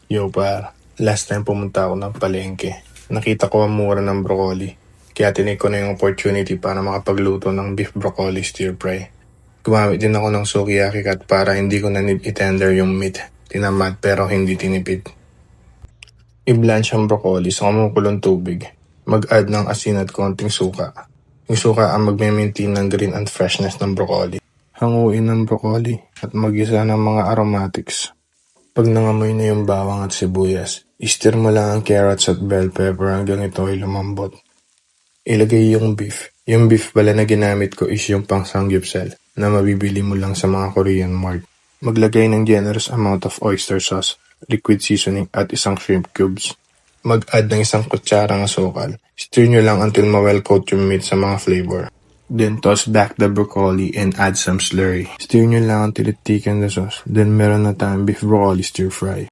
Yo par, last time pumunta ako ng palengke. Nakita ko ang mura ng broccoli. Kaya tinake ko na yung opportunity para makapagluto ng beef broccoli stir fry. Gumamit din ako ng sukiyaki cut para hindi ko na need i-tender yung meat. Tinamad pero hindi tinipid. I-blanch ang broccoli sa kumukulong tubig. Mag-add ng asin at konting suka. Yung suka ang magme-maintain ng green and freshness ng broccoli. Hanguin ng broccoli at mag-isa ng mga aromatics. Pag nangamoy na yung bawang at sibuyas, i-stir mo lang ang carrots at bell pepper hanggang ito ay lumambot. Ilagay yung beef. Yung beef pala na ginamit ko is yung pang samgyeopsal na mabibili mo lang sa mga Korean mart. Maglagay ng generous amount of oyster sauce, liquid seasoning at isang shrimp cubes. Mag-add ng isang kutsarang asukal. Stir nyo lang until ma-well-coat yung meat sa mga flavor. Then toss back the broccoli and add some slurry. Stir nyo lang until it thickens the sauce. Then meron na tayong beef broccoli stir fry.